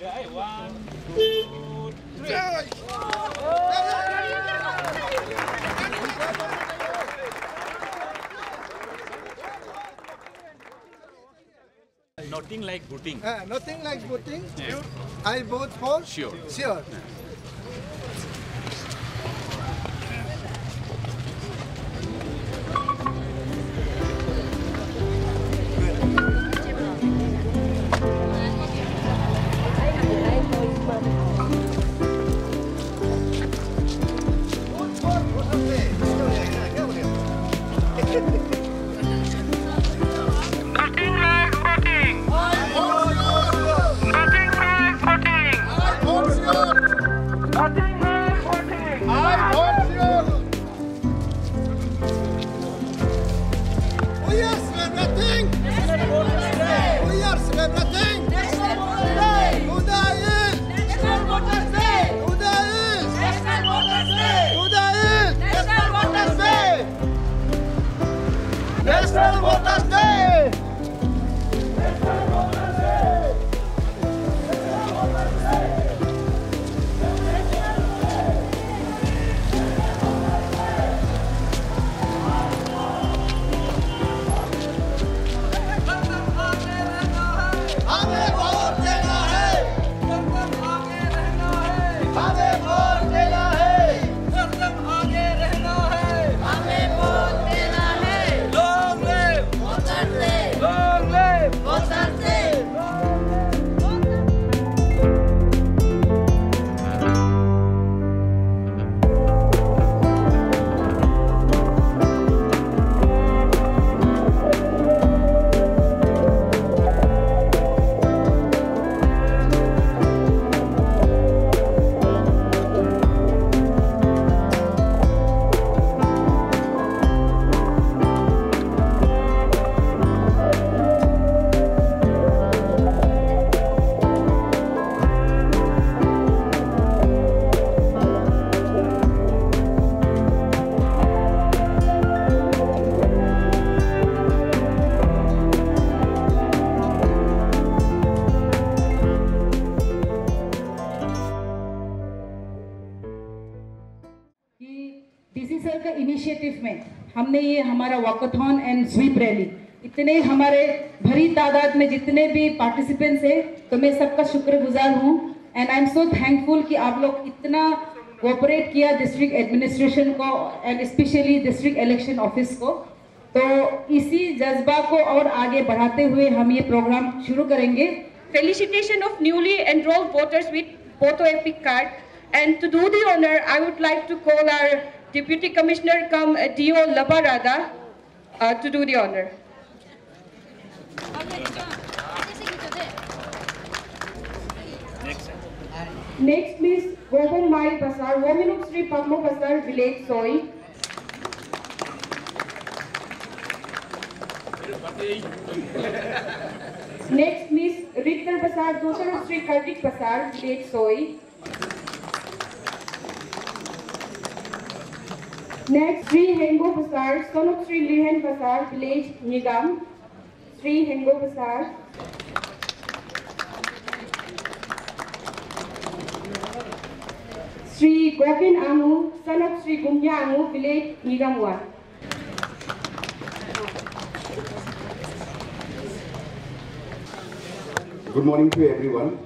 One, two, three. Nothing like voting. Nothing like voting. Yeah. I vote for sure. Sure. Yeah. National Voters Day! DC sir का initiative में हमने ये हमारा walkathon and SVEEP rally इतने हमारे भरी तादाद में जितने भी पार्टिसिपेंट्स हैं तो मैं सबका शुक्रगुजार हूँ and I am so thankful कि आप लोग इतना कोऑपरेट किया डिस्ट्रिक्ट एडमिनिस्ट्रेशन को and specially district election office को। तो इसी जज्बा को और आगे बढ़ाते हुए हम ये प्रोग्राम शुरू करेंगे। Felicitation of newly enrolled voters with Voto Epic card. And to do the honor, I would like to call our Deputy Commissioner cum DO Labarada to do the honor. Next, Miss Gohan Mai Pasar, woman of Sri Pagmo Pasar, village Soy. Next, Miss Ritter Pasar, daughter of Sri Kartik Pasar, village Soy. Next, Sri Hengo Pasar, son of Sri Lihan Pasar, village Nigam. Sri Hengo Pasar. Sri Gokin Amu, son of Sri Gumya Amu, village Nigam 1. Good morning to everyone.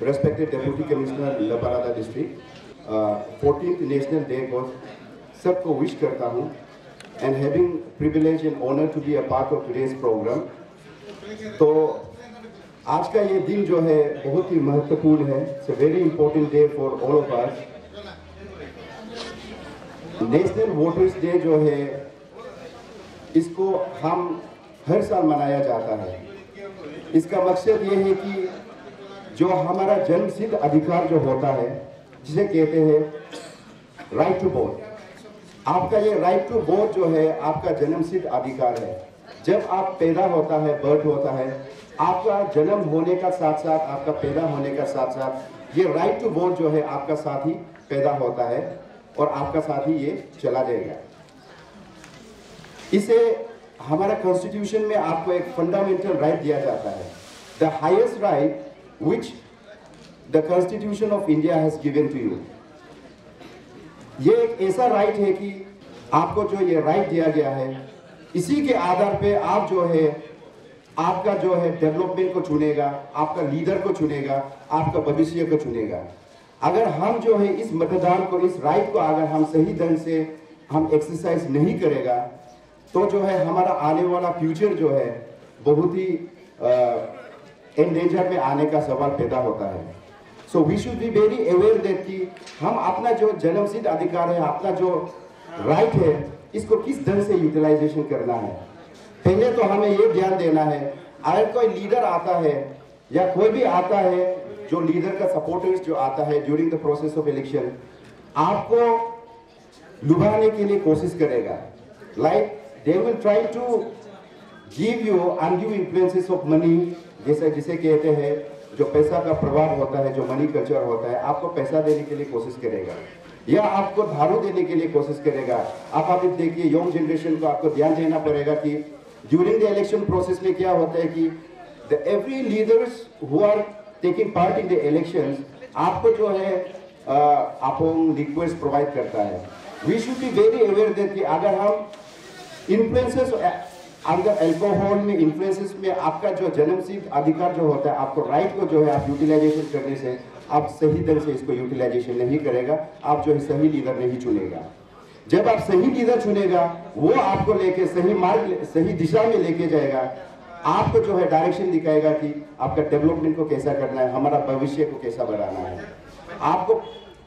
Respected Deputy Commissioner Labarada District, 14th National Day को सबको wish करता हूँ and having privilege and honor to be a part of today's program. तो आज का ये दिन जो है बहुत ही महत्वपूर्ण है. It's a very important day for all of us. National Voters Day जो है इसको हम हर साल मनाया जाता है. इसका मकसद ये है कि जो हमारा जन्मसिद्ध अधिकार जो होता है जिसे कहते हैं राइट टू वोट, आपका ये राइट टू वोट जो है आपका जन्मसिद्ध अधिकार है. जब आप पैदा होता है, बर्थ होता है, आपका जन्म होने का साथ साथ, आपका पैदा होने का साथ साथ ये राइट टू वोट जो है आपका साथ ही पैदा होता है और आपका साथ ही ये चला जाएगा. इसे हमारा कॉन्स्टिट्यूशन में आपको एक फंडामेंटल राइट दिया जाता है the highest right which the Constitution of India has given to you. ये एक ऐसा राइट है कि आपको जो ये राइट दिया गया है, इसी के आधार पे आप जो है आपका जो है डेवलपमेंट को चुनेगा, आपका लीडर को चुनेगा, आपका भविष्य को चुनेगा। अगर हम जो है इस मतदान को, इस राइट को अगर हम सही ढंग से हम एक्सरसाइज नहीं करेगा तो जो है हमारा आने वाला फ्यूचर जो है बहुत ही एंडेंजर में आने का सवाल पैदा होता है। So we should be very aware that कि हम अपना जो जन्मसिद्ध अधिकार है, अपना जो राइट है, इसको किस ढंग से यूटिलाइजेशन करना है। पहले तो हमें ये ध्यान देना है, अगर कोई लीडर आता है या कोई भी आता है, जो लीडर का सपोर्टर्स जो आता है during the process of election, आपको लुभाने के लिए कोशिश करेगा। Like they will try to give you undue influences of money, जैसे जिसे कहते हैं जो पैसा का प्रभाव होता है, जो मनी कल्चर होता है, आपको पैसा देने के लिए कोशिश करेगा या आपको दारू देने के लिए कोशिश करेगा। आप अभी देखिए यंग जनरेशन को आपको ध्यान देना पड़ेगा कि ड्यूरिंग द इलेक्शन प्रोसेस में क्या होता है कि the every leaders who are taking part in the elections आपको जो है अपोंग रिक्वेस्ट प्रोवाइड करता है। We should be very aware that कि अगर हम इन्फ्लुएंसेस अगर अल्कोहल में इन्फ्लुएंसेस में आपका जो जन्मसिद्ध अधिकार जो होता है, आपको राइट को जो है आप यूटिलाइजेशन करने से आप सही ढंग से इसको यूटिलाइजेशन नहीं करेगा, आप जो है सही लीडर नहीं चुनेगा। जब आप सही लीडर चुनेगा, वो आपको लेके सही मार्ग, सही दिशा में लेके जाएगा, आपको जो है डायरेक्शन दिखाएगा कि आपका डेवलपमेंट को कैसा करना है, हमारा भविष्य को कैसा बढ़ाना है।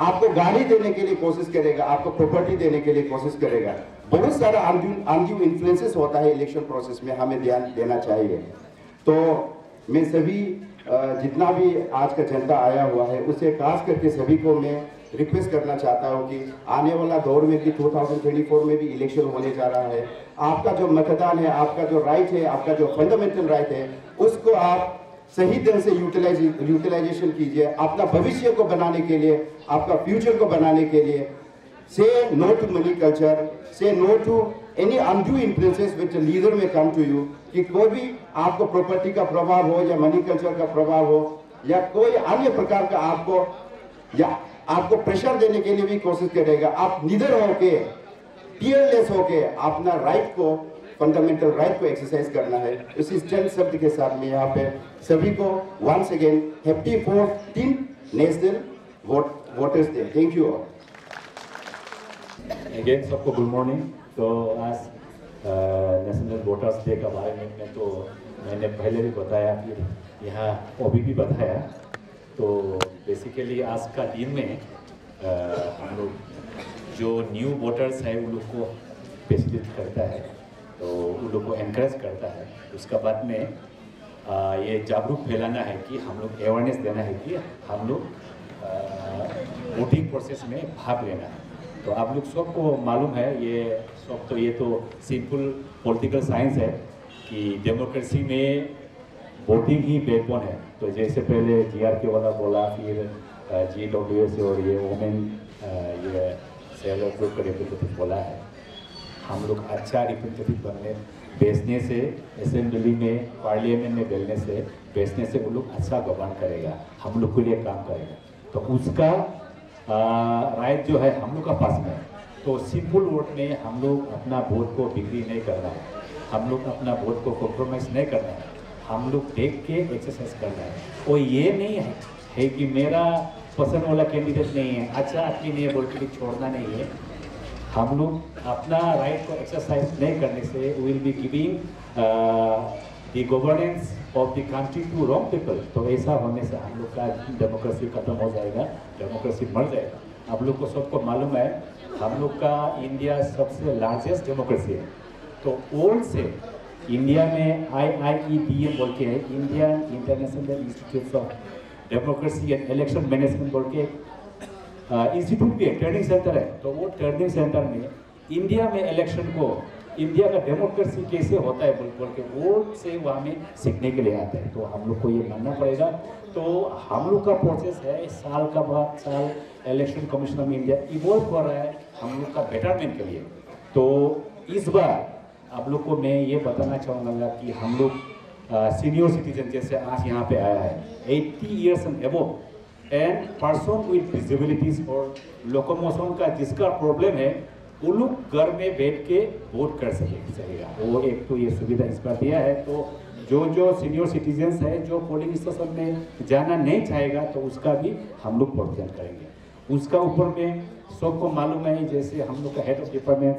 आपको गाड़ी देने के लिए कोशिश करेगा, आपको प्रॉपर्टी देने के लिए कोशिश करेगा। बहुत सारा अनड्यू इन्फ्लुएंसेस होता है इलेक्शन प्रोसेस में, हमें ध्यान देना चाहिए। तो मैं सभी जितना भी आज का जनता आया हुआ है उसे खास करके सभी को मैं रिक्वेस्ट करना चाहता हूं कि आने वाला दौर में भी 2024 में भी इलेक्शन होने जा रहा है। आपका जो मतदान है, आपका जो राइट है, आपका जो फंडामेंटल राइट है, उसको आप सही ढंग से यूटिलाइजेशन कीजिए अपना भविष्य को बनाने के लिए, आपका फ्यूचर को बनाने के लिए। Say no to money culture, say no to any undue influences which a leader may come to you, कि कोई भी आपको प्रॉपर्टी का प्रभाव हो या मनी कल्चर का प्रभाव हो या कोई अन्य प्रकार का आपको प्रेशर देने के लिए भी कोशिश करेगा। आप निडर होके, फियरलेस होके अपना राइट को, फंडामेंटल राइट को एक्सरसाइज करना है। इसी चंद शब्द के साथ में यहाँ पे सभी को once again happy 14th national voters day. Thank you all. Again सबको गुड मॉर्निंग। तो आज नेशनल वोटर्स डे का बारे में तो मैंने पहले भी बताया, फिर यहाँ अभी भी बताया। तो बेसिकली आज का दिन में हम लोग जो न्यू वोटर्स है उन लोग को फैसिलिटेट करता है, तो उन लोग को एनकरेज करता है। उसका बाद में ये जागरूक फैलाना है कि हम लोग अवेयरनेस देना है कि हम लोग वोटिंग प्रोसेस में भाग लेना है। तो आप लोग सबको मालूम है, ये तो सिंपल पॉलिटिकल साइंस है कि डेमोक्रेसी में वोटिंग ही बैकबोन है। तो जैसे पहले GRK वाला बोला, फिर GWS और ये वोमेन ये सेल्फ ग्रुप का रिप्रेजेंटेटिव बोला है। हम लोग अच्छा रिप्रेजेंटेटिव बनने, बेचने से, असेंबली में, पार्लियामेंट में बेचने से वो लोग अच्छा गवर्न करेगा, हम लोग के लिए काम करेगा। तो उसका राइट जो है हम लोग का पास में है। तो सिंपल वोट में हम लोग अपना वोट को बिक्री नहीं करना है, हम लोग अपना वोट को कॉम्प्रोमाइज़ नहीं करना है, हम लोग देख के एक्सरसाइज करना है। और ये नहीं है कि मेरा पसंद वाला कैंडिडेट नहीं है, अच्छा आदमी नहीं है बोल के छोड़ना नहीं है। हम लोग अपना राइट को एक्सरसाइज नहीं करने से will be giving the governance of the country to wrong people. तो ऐसा होने से हम लोग का डेमोक्रेसी खत्म हो जाएगा, डेमोक्रेसी मर जाएगा। आप लोग को सबको मालूम है हम लोग का इंडिया सबसे लार्जेस्ट डेमोक्रेसी है। तो ओल्ड से इंडिया में IIEDM बोल के है, Indian international institute of democracy and election management बोल के इंस्टीट्यूट भी है, ट्रेनिंग सेंटर है। तो वो ट्रेनिंग सेंटर में इंडिया में इलेक्शन को, इंडिया का डेमोक्रेसी कैसे होता है बोल के वो से वहाँ में सीखने के लिए आते हैं। तो हम लोग को ये मानना पड़ेगा। तो हम लोग का प्रोसेस है, साल का बाद साल election commission of India evolve कर रहा है हम लोग का बेटरमेंट के लिए। तो इस बार आप लोग को मैं ये बताना चाहूँगा कि हम लोग सीनियर सिटीजन जैसे आज यहाँ पे आया है 80 years and above and person with disabilities और लोकोमोशन का जिसका प्रॉब्लम है वो लोग घर में बैठ के वोट कर सकेगा। वो एक तो ये सुविधा इस पर दिया है। तो जो सीनियर सिटीजन्स है जो पोलिंग स्टेशन में जाना नहीं चाहेगा तो उसका भी हम लोग प्रोविजन करेंगे। उसका ऊपर में सबको मालूम है जैसे हम लोग का हेड ऑफ डिपार्टमेंट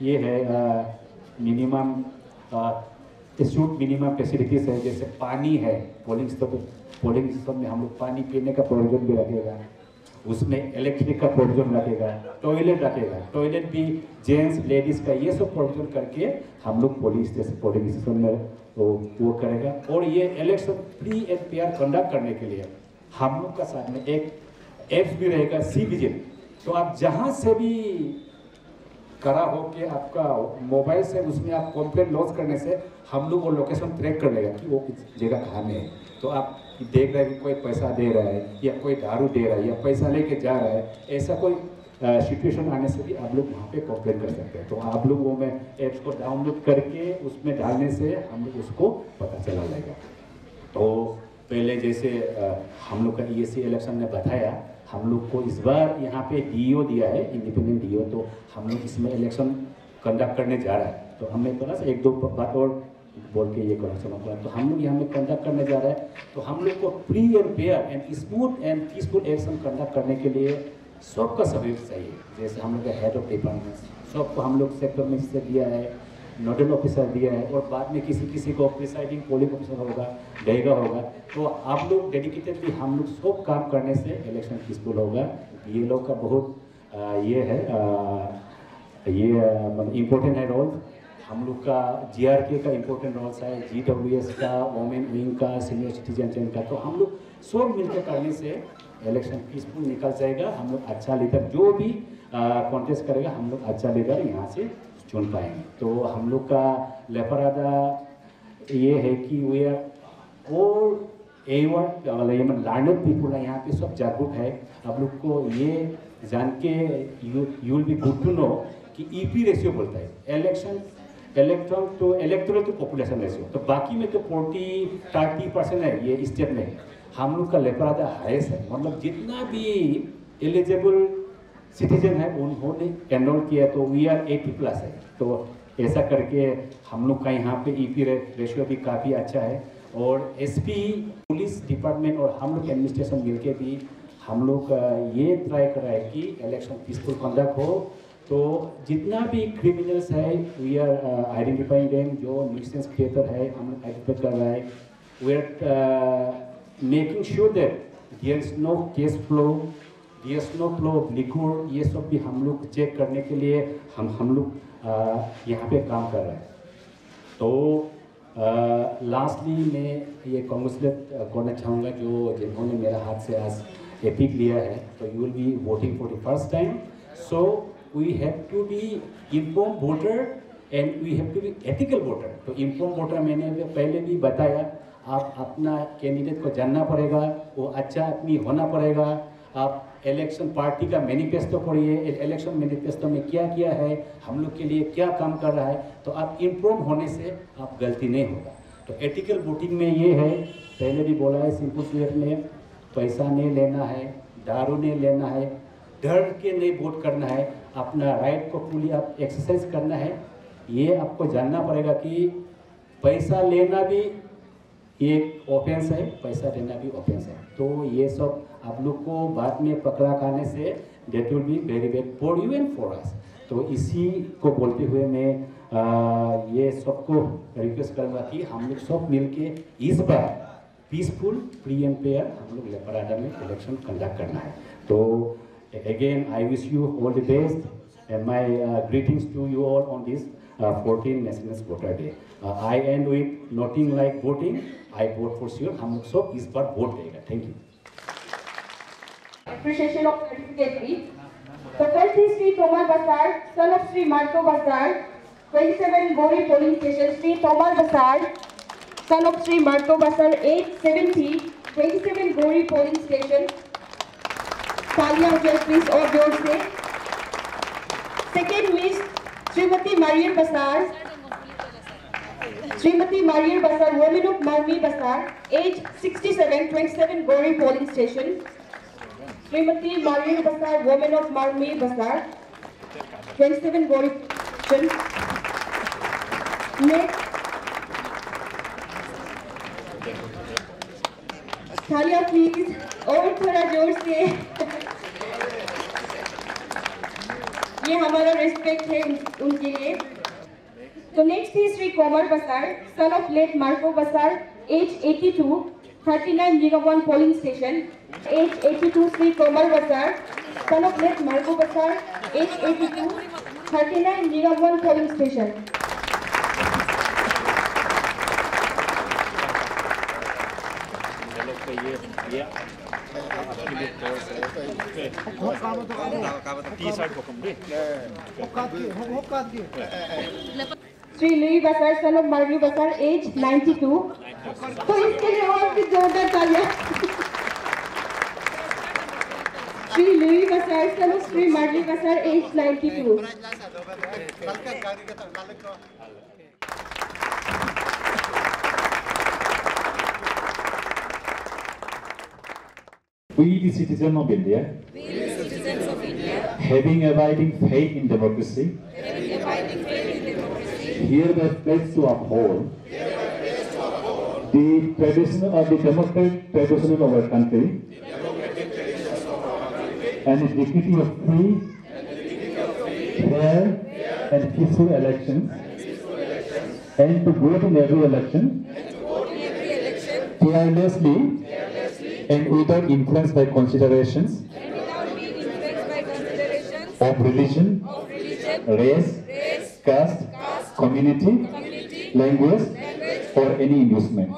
ये है मिनिमम इशूड मिनिमम फैसिलिटीज है जैसे पानी है पोलिंग स्टेशन में हम लोग पानी पीने का प्रोविजन भी रखेगा, उसमें इलेक्ट्रिक का प्रोविजन रखेगा, टॉयलेट भी जेंट्स लेडीज़ का ये सब प्रोविजन करके हम लोग पोलिंग स्टेशन में वो करेगा। और ये election free and fair conduct करने के लिए हम लोग का साथ में एक ऐप्स भी रहेगा सी विजिल। तो आप जहाँ से भी करा हो कि आपका मोबाइल से उसमें आप कंप्लेंट लॉन्च करने से हम लोग वो लोकेशन ट्रैक कर लेगा कि वो किस जगह कहाँ में है। तो आप देख रहे हैं कि कोई पैसा दे रहा है या कोई दारू दे रहा है या पैसा लेके जा रहा है, ऐसा कोई सिचुएशन आने से भी आप लोग वहाँ पे कंप्लेंट कर सकते हैं। तो आप लोग वो में ऐप्स को डाउनलोड करके उसमें डालने से हम लोग उसको पता चला जाएगा। तो पहले जैसे हम लोग का ESC इलेक्शन ने बताया, हम लोग को इस बार यहाँ पे DO दिया है, इंडिपेंडेंट DO। तो हम लोग इसमें इलेक्शन कंडक्ट करने जा रहा है। तो हमें थोड़ा सा एक दो बात और बोल के ये करना चाहूँगा। तो हम लोग यहाँ में कंडक्ट करने जा रहा है तो हम लोग को free and fair and smooth and peaceful election conduct करने के लिए सबका सहयोग चाहिए। जैसे हम लोग का हेड ऑफ डिपार्टमेंट सबको हम लोग सेक्टर में से दिया है, नोडल ऑफिसर दिया है और बाद में किसी को प्रिसाइडिंग पोलिंग ऑफिसर होगा, डेगा होगा। तो आप लोग डेडिकेटेडली हम लोग सब काम करने से इलेक्शन पीसफुल होगा। ये लोग का बहुत ये है इम्पोर्टेंट है रोल। हम लोग का GRK का इम्पोर्टेंट रोल्स है, GWS का, वोमेन विंग का, सीनियर सिटीजन का। तो हम लोग सब मिलकर करने से इलेक्शन पीसफुल निकल जाएगा। हम लोग अच्छा लीडर जो भी कॉन्टेस्ट करेगा हम लोग अच्छा लीडर यहाँ से चुन पाएंगे। तो हम लोग का लेपरादा ये है कि वी आर और लर्नड पीपुल है यहाँ पे, सब जागरूक है। आप लोग को ये जान के you will be good to know कि EP रेशियो बोलता है इलेक्टोरल टू पॉपुलेशन रेशियो। तो बाकी में तो 40-30% है ये स्टेट में, हम लोग का लेपरादा हाईएस्ट है। मतलब जितना भी एलिजिबल सिटीजन है उन्होंने एनरोल किया तो वी आर 80+ है। तो ऐसा करके हम लोग का यहाँ पे EP रेशियो भी काफ़ी अच्छा है। और SP पुलिस डिपार्टमेंट और हम लोग एडमिनिस्ट्रेशन मिलके भी हम लोग ये ट्राई कर रहा है कि इलेक्शन पीसफुल कंडक्ट हो। तो जितना भी क्रिमिनल्स है वी आर आइडेंटिफाइंग देम, जो न्यूसेंस क्रिएटर है हम लोग आइडेंटिफाई कर रहा है। We are making sure that there is no cash flow, there is no flow of liquid, ये सब भी हम लोग चेक करने के लिए हम लोग यहाँ पे काम कर रहे हैं। तो लास्टली मैं ये कांग्रेचुलेट करना चाहूँगा जिन्होंने मेरा हाथ से आज एपिक लिया है। तो you will B voting for the first time, so we have to be informed voter and we have to be ethical voter। तो informed voter मैंने पहले भी बताया, आप अपना कैंडिडेट को जानना पड़ेगा, वो अच्छा आदमी होना पड़ेगा। आप इलेक्शन पार्टी का मैनिफेस्टो पढ़िए, इलेक्शन मैनिफेस्टो में क्या किया है, हम लोग के लिए क्या काम कर रहा है। तो आप इन्फॉर्म होने से आप गलती नहीं होगा। तो एथिकल वोटिंग में ये है, पहले भी बोला है सिंपल स्लेट में, पैसा नहीं लेना है, दारू नहीं लेना है, डर के नहीं वोट करना है, अपना राइट को फुली आप एक्सरसाइज करना है। ये आपको जानना पड़ेगा कि पैसा लेना भी एक ऑफेंस है, पैसा देना भी ऑफेंस है। तो ये सब आप लोग को बाद में पकड़ा खाने से that will be very bad for you and for us. तो इसी को बोलते हुए मैं ये सबको रिक्वेस्ट करूँगा कि हम लोग सब मिलके इस बार पीसफुल फ्री एंड फेयर हम लोग लेपराडा में इलेक्शन कंडक्ट करना है। तो again I wish you all the best and my greetings to you all on this 14th National Voter Day। I end with nothing like voting, I vote for sure। हम लोग सब इस बार vote देगा। Thank you. Appreciation of certificate please। So first is Sri Tomar Basar, son of Sri Marto Basar, 27 Gori Polling Station। Sri Tomar Basar, son of Sri Marto Basar, age 70, 27 Gori Polling Station। तालियां हो जाए please और जोर से। Second miss Shrimati Maryam बसार, Srimati Marier Basar, woman of Marmi Basar, age 67, 27 Gori polling station. Srimati Marier Basar, woman of Marmi Basar, 27 Gori station. Next, थालियां please और थोड़ा जोर से। ये हमारा रिस्पेक्ट है उनके लिए। तो नेक्स्ट है Shri Komal Basar, son of late Marko Basar, age 82, 39 Gigawon polling station. Age 82 Shri Komal Basar, son of late Marko Basar, age 82, 39 Gigawon polling station. Shri Lui Basar, son of Marvi बसार, एज 92। तो इसके लिए और भी जोरदार तालियां। श्री लुई बसार, सन ऑफ श्री मार्वी बसार, as 92। We, the citizens of India, having abiding faith in democracy, hereby pledge to uphold the tradition of the democratic tradition of our country and the dignity of free, fair, and peaceful elections, and to vote in every election fearlessly and without influence by considerations of religion, race, caste, community, language, or any inducement.